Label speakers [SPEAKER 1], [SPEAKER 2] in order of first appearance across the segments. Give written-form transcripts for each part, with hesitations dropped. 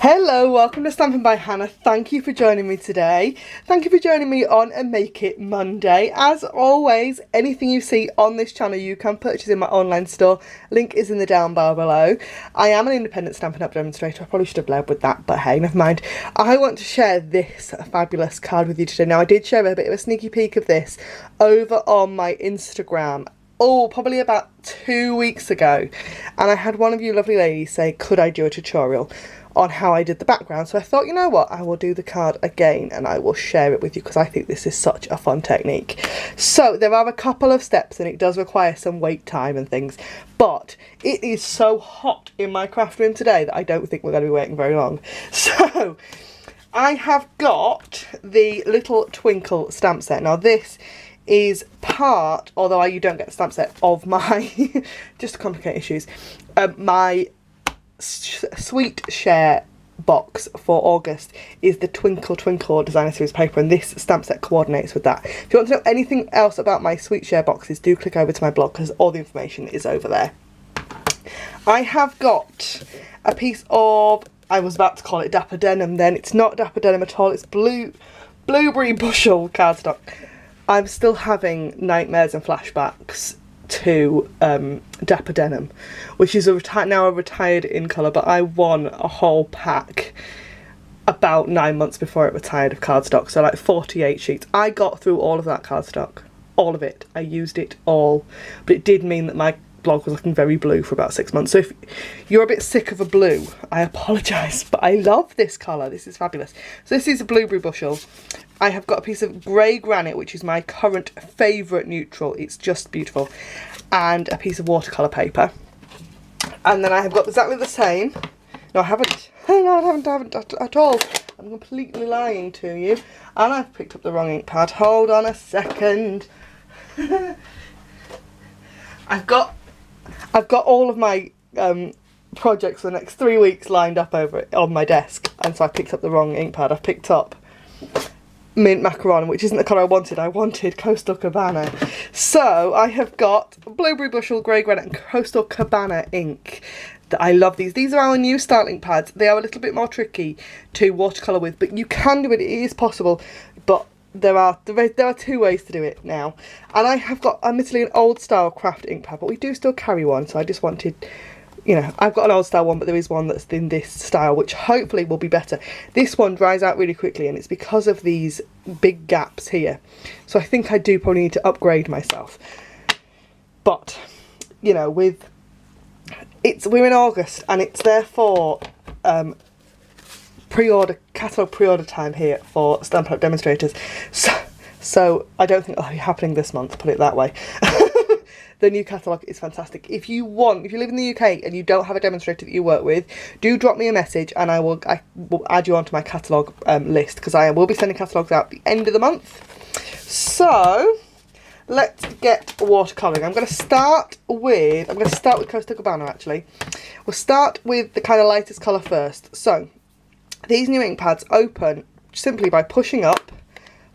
[SPEAKER 1] Hello, welcome to Stampin' by Hannah. Thank you for joining me today. Thank you for joining me on a Make It Monday. As always, anything you see on this channel you can purchase in my online store. Link is in the down bar below. I am an independent Stampin' Up demonstrator. I probably should have led with that, but hey, never mind. I want to share this fabulous card with you today. Now, I did share a bit of a sneaky peek of this over on my Instagram. Oh, probably about 2 weeks ago. And I had one of you lovely ladies say, could I do a tutorial on how I did the background? So I thought, you know what, I will do the card again and I will share it with you because I think this is such a fun technique. So there are a couple of steps and it does require some wait time and things, but it is so hot in my craft room today that I don't think we're going to be waiting very long. So I have got the Little Twinkle stamp set. Now this is part, although you don't get the stamp set, of my, just to complicate issues, my sweet share box for August is the Twinkle Twinkle designer series paper, and this stamp set coordinates with that. If you want to know anything else about my sweet share boxes, do click over to my blog because all the information is over there. I have got a piece of, I was about to call it Dapper Denim then, it's not Dapper Denim at all, it's Blueberry Bushel cardstock. I'm still having nightmares and flashbacks to Dapper Denim, which is now a retired in colour, but I won a whole pack about 9 months before it retired of cardstock, so like 48 sheets. I got through all of that cardstock, all of it. I used it all, but it did mean that my blog was looking very blue for about 6 months. So if you're a bit sick of a blue, I apologise, but I love this colour. This is fabulous. So this is a Blueberry Bushel. I have got a piece of grey granite, which is my current favourite neutral. It's just beautiful. And a piece of watercolour paper. And then I have got exactly the same. No, I haven't. No, I haven't at all. I'm completely lying to you. And I've picked up the wrong ink pad. Hold on a second. I've got all of my projects for the next 3 weeks lined up on my desk. And so I picked up the wrong ink pad. I've picked up Mint Macaron, which isn't the colour I wanted. I wanted Coastal Cabana. So I have got Blueberry Bushel, Grey Granite and Coastal Cabana ink. I love these. These are our new style ink pads. They are a little bit more tricky to watercolour with, but you can do it. It is possible, but there are 2 ways to do it now. And I have got admittedly an old style craft ink pad, but we do still carry one, so I just wanted, you know, I've got an old style one, but there is one that's in this style, which hopefully will be better. This one dries out really quickly, and it's because of these big gaps here. So I think I do probably need to upgrade myself. But, you know, we're in August, and it's therefore catalogue pre-order time here for Stampin' Up demonstrators. So I don't think that'll be happening this month, put it that way. The new catalogue is fantastic. If you live in the UK and you don't have a demonstrator that you work with, do drop me a message and I will add you onto my catalogue list, because I will be sending catalogues out at the end of the month. So let's get watercolouring. I'm going to start with Coastal Cabana actually. We'll start with the kind of lightest colour first. So these new ink pads open simply by pushing up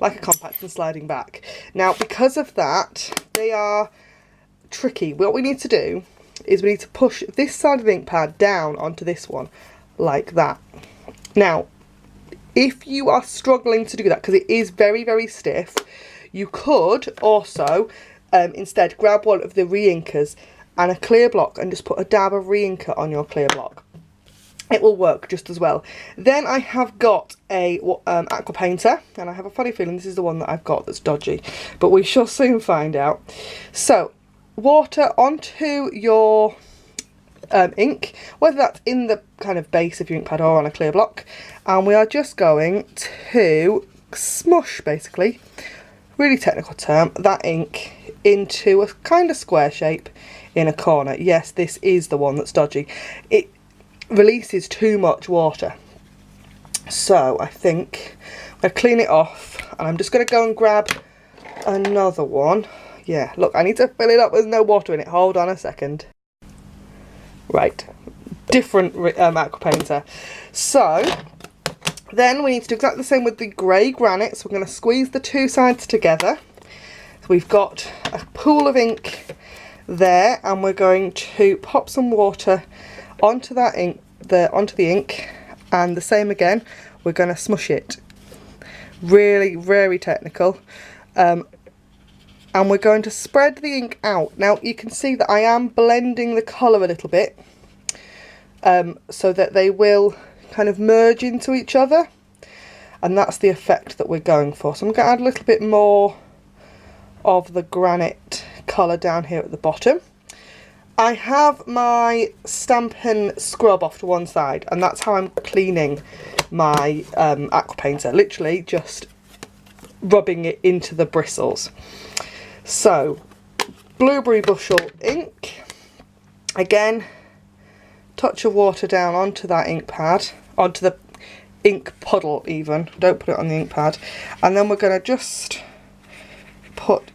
[SPEAKER 1] like a compact and sliding back. Now because of that, they are tricky. What we need to do is we need to push this side of the ink pad down onto this one like that. Now if you are struggling to do that because it is very, very stiff, you could also instead grab one of the re-inkers and a clear block and just put a dab of re-inker on your clear block. It will work just as well. Then I have got a aqua painter, and I have a funny feeling this is the one that I've got that's dodgy, but we shall soon find out. So water onto your ink, whether that's in the kind of base of your ink pad or on a clear block, and we are just going to smush, basically, really technical term, that ink into a kind of square shape in a corner. Yes, this is the one that's dodgy. It releases too much water, so I think I'm going to clean it off, and I'm just going to go and grab another one. Yeah, look, I need to fill it up. There's no water in it. Hold on a second. Right, different aqua painter. So then we need to do exactly the same with the grey granite. So we're going to squeeze the two sides together. So we've got a pool of ink there, and we're going to pop some water onto that ink, onto the ink, And the same again, we're going to smush it. Really, very technical. And we're going to spread the ink out. Now you can see that I am blending the colour a little bit, so that they will kind of merge into each other, and that's the effect that we're going for. So I'm going to add a little bit more of the granite colour down here at the bottom. I have my Stampin' scrub off to one side, and that's how I'm cleaning my aqua painter, literally just rubbing it into the bristles. So, blueberry bushel ink, again, touch of water down onto that ink pad, onto the ink puddle even, don't put it on the ink pad, and then we're going to just put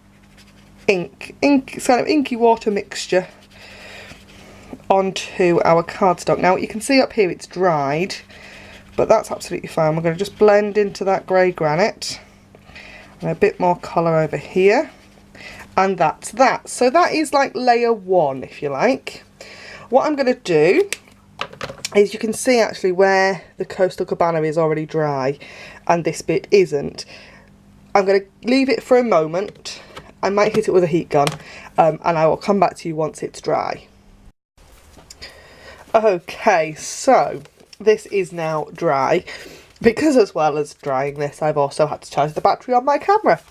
[SPEAKER 1] ink, it's kind of inky water mixture onto our cardstock. Now you can see up here it's dried, but that's absolutely fine. We're going to just blend into that grey granite and a bit more colour over here, and that's that. So that is like layer one, if you like. What I'm going to do is, you can see actually where the Coastal Cabana is already dry and this bit isn't. I'm going to leave it for a moment. I might hit it with a heat gun, and I will come back to you once it's dry. Okay, so this is now dry, because as well as drying this, I've also had to charge the battery on my camera.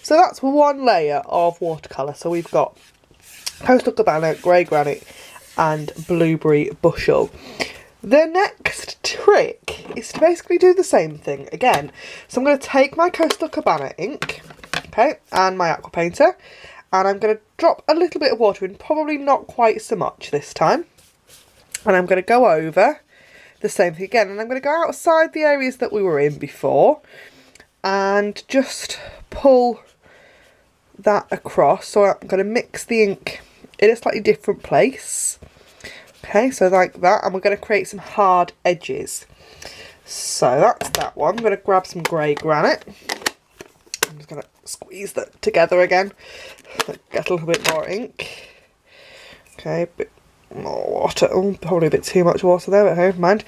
[SPEAKER 1] So that's one layer of watercolour. So we've got Coastal Cabana, grey granite and blueberry bushel. The next trick is to basically do the same thing again. So I'm going to take my Coastal Cabana ink, okay, and my aqua painter, and I'm going to drop a little bit of water in, probably not quite so much this time. And I'm going to go over the same thing again, and I'm going to go outside the areas that we were in before and just pull that across. So I'm going to mix the ink in a slightly different place. Okay, so like that, and we're going to create some hard edges. So that's that one. I'm going to grab some grey granite. I'm just going to squeeze that together again, get a little bit more ink. Okay, a bit more water. Oh, probably a bit too much water there, but never mind.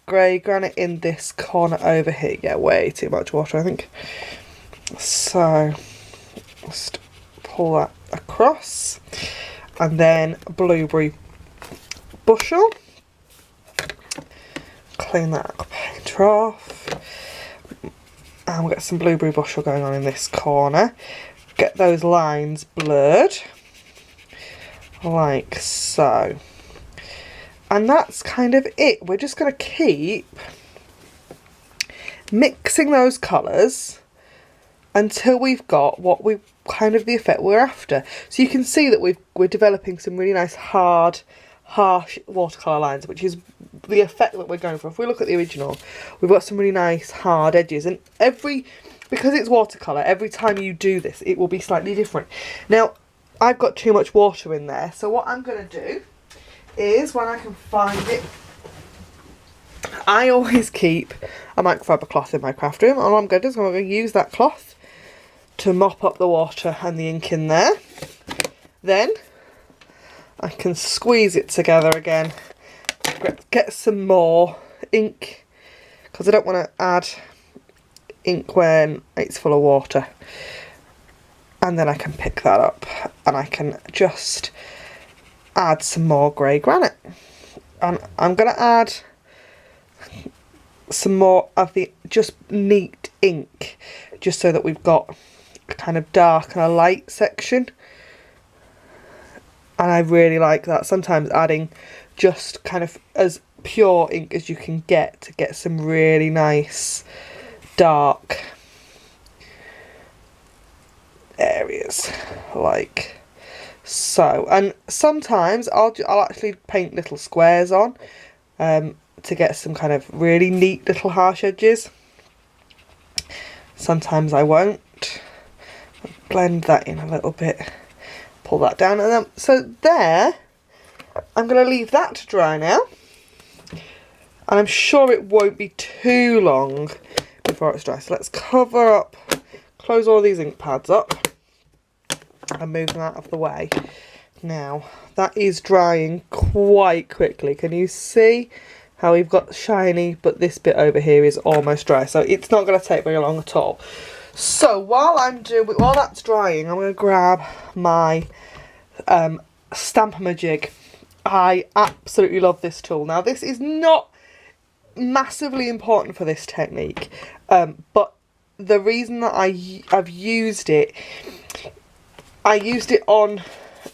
[SPEAKER 1] Grey granite in this corner over here. Yeah, way too much water, I think. So just pull that across, and then blueberry bushel. Clean that painter off, and we'll get some blueberry bushel going on in this corner. Get those lines blurred like so, and that's kind of it. We're just going to keep mixing those colours until we've got what we kind of the effect we're after. So you can see that we're developing some really nice hard, harsh watercolour lines, which is the effect that we're going for. If we look at the original, we've got some really nice hard edges, and because it's watercolour, every time you do this it will be slightly different. Now I've got too much water in there, so what I'm going to do is, when I can find it, I always keep a microfiber cloth in my craft room, and what I'm going to do is I'm going to use that cloth to mop up the water and the ink in there. Then I can squeeze it together again, get some more ink, because I don't want to add ink when it's full of water. And then I can pick that up and I can just add some more grey granite. And I'm going to add some more of the just neat ink, just so that we've got a kind of dark and a light section. And I really like that. Sometimes adding just kind of as pure ink as you can get to get some really nice dark areas like so. And sometimes I'll actually paint little squares on to get some kind of really neat little harsh edges. Sometimes I won't. Blend that in a little bit, pull that down, and then so there. I'm going to leave that to dry now, and I'm sure it won't be too long before it's dry. So let's cover up, close all these ink pads up and move them out of the way. Now that is drying quite quickly. Can you see how we've got shiny, but this bit over here is almost dry, so it's not going to take very long at all. So while that's drying, I'm going to grab my Stamp-A-Majig. I absolutely love this tool. Now this is not massively important for this technique, but the reason that I've used it, I used it on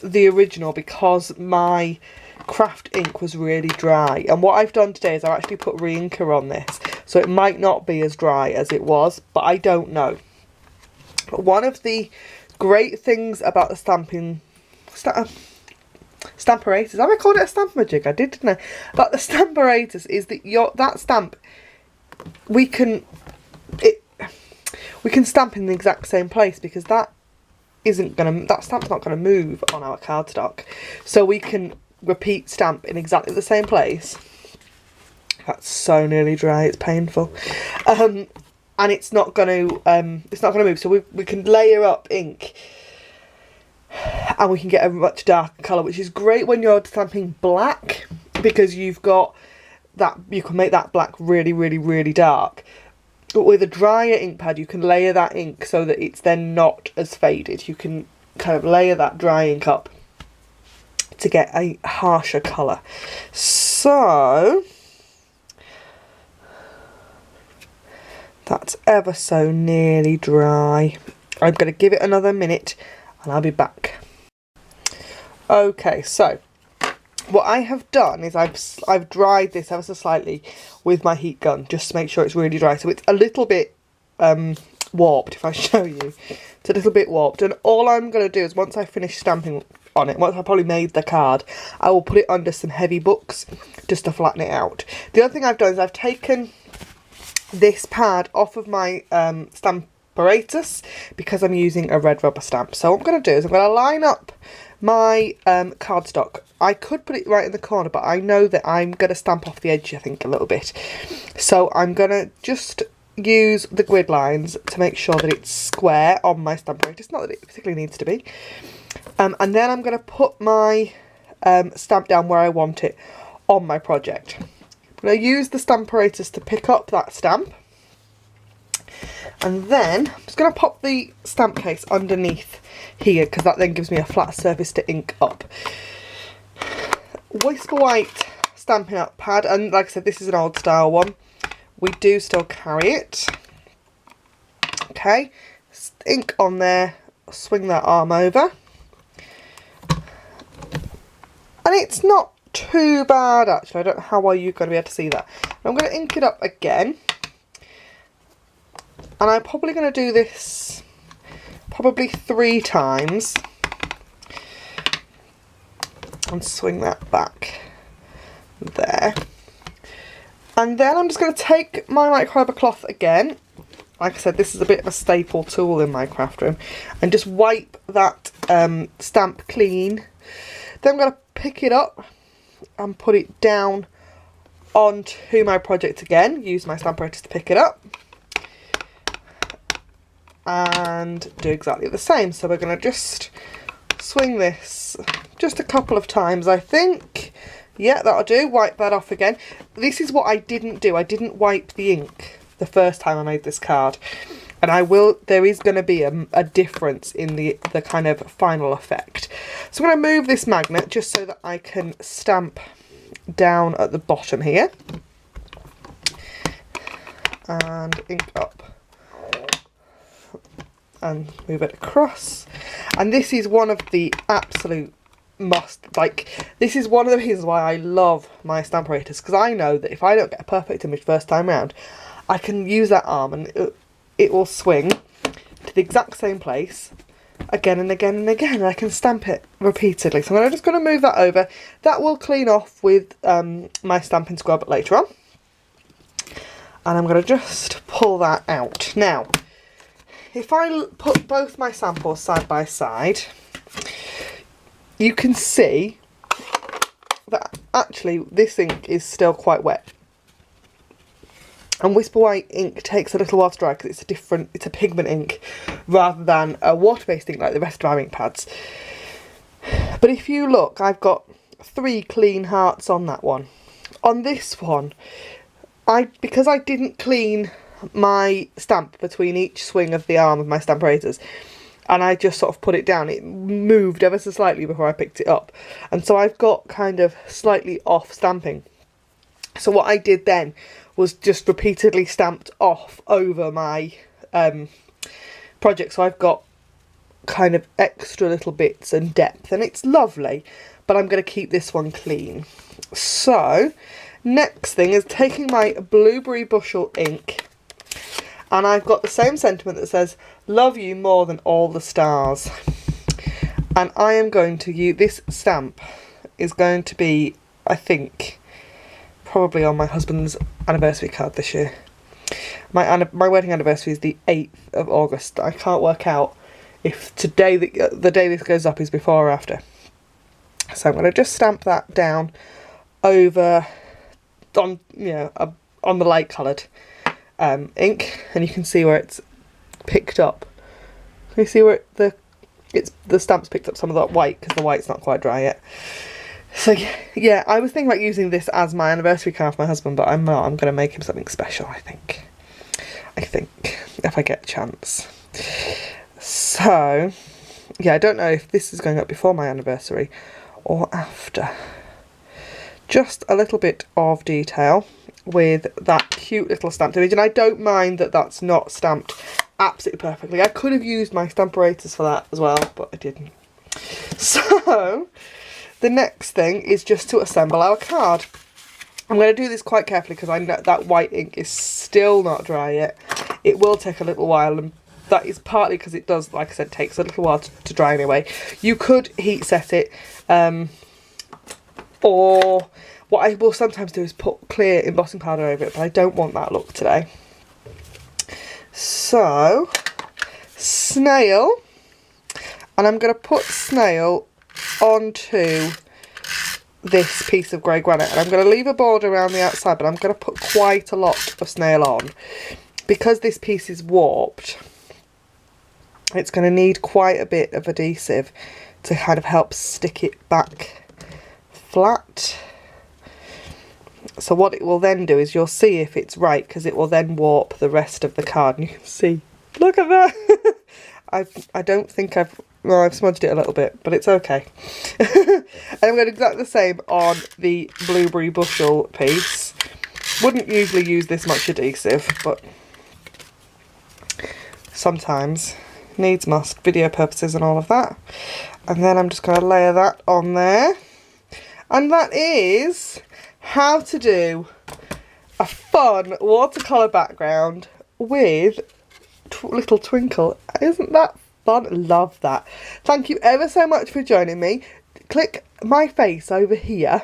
[SPEAKER 1] the original because my craft ink was really dry, and what I've done today is I've actually put re-inker on this, so it might not be as dry as it was, but I don't know. One of the great things about the Stamp-A-Raters, have I called it a Stamp-A-Majig? I did, didn't I? But the Stamp-A-Raters is that that stamp, we can stamp in the exact same place, because that stamp's not gonna move on our cardstock, so we can repeat stamp in exactly the same place. That's so nearly dry, it's painful. And it's not gonna move, so we can layer up ink, and we can get a much darker colour, which is great when you're stamping black, because you've got that, you can make that black really, really, really dark. But with a drier ink pad, you can layer that ink so that it's then not as faded. You can kind of layer that dry ink up to get a harsher colour. So that's ever so nearly dry. I'm going to give it another minute and I'll be back. Okay, so what I have done is I've dried this ever so slightly with my heat gun, just to make sure it's really dry. So it's a little bit warped, if I show you. It's a little bit warped, and all I'm going to do is, once I finish stamping on it, once I've probably made the card, I will put it under some heavy books just to flatten it out. The other thing I've done is I've taken this pad off of my stamp apparatus because I'm using a red rubber stamp. So what I'm going to do is I'm going to line up my cardstock. I could put it right in the corner, but I know that I'm going to stamp off the edge, I think, a little bit. So I'm going to just use the grid lines to make sure that it's square on my stamp apparatus. Not that it particularly needs to be. And then I'm going to put my stamp down where I want it on my project. I'm going to use the stamp apparatus to pick up that stamp. And then I'm just going to pop the stamp case underneath here, because that then gives me a flat surface to ink up. Whisper White Stampin' Up pad, and like I said, this is an old style one. We do still carry it. Okay, ink on there, swing that arm over. And it's not too bad actually, I don't know how well you're going to be able to see that. I'm going to ink it up again. And I'm probably going to do this probably 3 times. And swing that back there. And then I'm just going to take my microfiber cloth again. Like I said, this is a bit of a staple tool in my craft room. And just wipe that stamp clean. Then I'm going to pick it up and put it down onto my project again. Use my stamp apparatus to pick it up. And do exactly the same. So we're going to just swing this just a couple of times, I think. Yeah, that'll do. Wipe that off again. This is what I didn't do. I didn't wipe the ink the first time I made this card. And I will, there is going to be a difference in the kind of final effect. So I'm going to move this magnet just so that I can stamp down at the bottom here. And ink up. And move it across. And this is one of the absolute this is one of the reasons why I love my stamp apparatus, because I know that if I don't get a perfect image first time round, I can use that arm and it will swing to the exact same place again and again and again, and I can stamp it repeatedly. So I'm just going to move that over. That will clean off with my stamping scrub later on. And I'm going to just pull that out. Now, if I put both my samples side by side, you can see that actually this ink is still quite wet. And Whisper White ink takes a little while to dry because it's a pigment ink rather than a water-based ink like the rest of our ink pads. But if you look, I've got 3 clean hearts on that one. on this one, because I didn't clean my stamp between each swing of the arm of my Stamperators, and I just sort of put it down, it moved ever so slightly before I picked it up, and so I've got kind of slightly off stamping. So what I did then was just repeatedly stamped off over my project, so I've got kind of extra little bits and depth, and it's lovely, but I'm going to keep this one clean. So next thing is taking my Blueberry Bushel ink, and I've got the same sentiment that says love you more than all the stars, and I am going to use this stamp is going to be, I think, probably on my husband's anniversary card this year. My wedding anniversary is the 8th of August. I can't work out if today, the day this goes up, is before or after. So I'm going to just stamp that down over on, you know, on the light coloured ink, and you can see where it's picked up. Can you see where the stamp's picked up some of that white, because the white's not quite dry yet. So yeah, I was thinking about using this as my anniversary card for my husband, but I'm not. I'm going to make him something special, I think. If I get a chance. So yeah, I don't know if this is going up before my anniversary or after. Just a little bit of detail with that cute little stamped image, and I don't mind that that's not stamped absolutely perfectly. I could have used my Stamperators for that as well, but I didn't. So the next thing is just to assemble our card. I'm going to do this quite carefully because I know that white ink is still not dry yet. It will take a little while, and that is partly because it does, like I said, takes a little while to dry anyway. You could heat set it, or what I will sometimes do is put clear embossing powder over it, but I don't want that look today. So, snail, and I'm going to put snail onto this piece of grey granite, and I'm going to leave a border around the outside, but I'm going to put quite a lot of snail on. Because this piece is warped, it's going to need quite a bit of adhesive to kind of help stick it back flat. So what it will then do is you'll see if it's right, because it will then warp the rest of the card, and you can see, look at that. I don't think I've smudged it a little bit, but it's okay. And I'm going to do exactly the same on the Blueberry Bushel piece. Wouldn't usually use this much adhesive, but sometimes needs must, video purposes and all of that. And then I'm just going to layer that on there. And that is how to do a fun watercolour background with Little Twinkle. Isn't that fun? Love that. Thank you ever so much for joining me. Click my face over here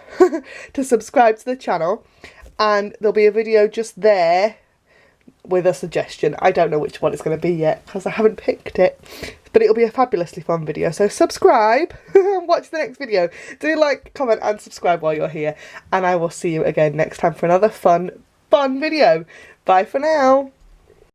[SPEAKER 1] to subscribe to the channel, and there'll be a video just there with a suggestion. I don't know which one it's going to be yet because I haven't picked it, but it'll be a fabulously fun video. So subscribe and watch the next video. Do like, comment and subscribe while you're here, and I will see you again next time for another fun video. Bye for now.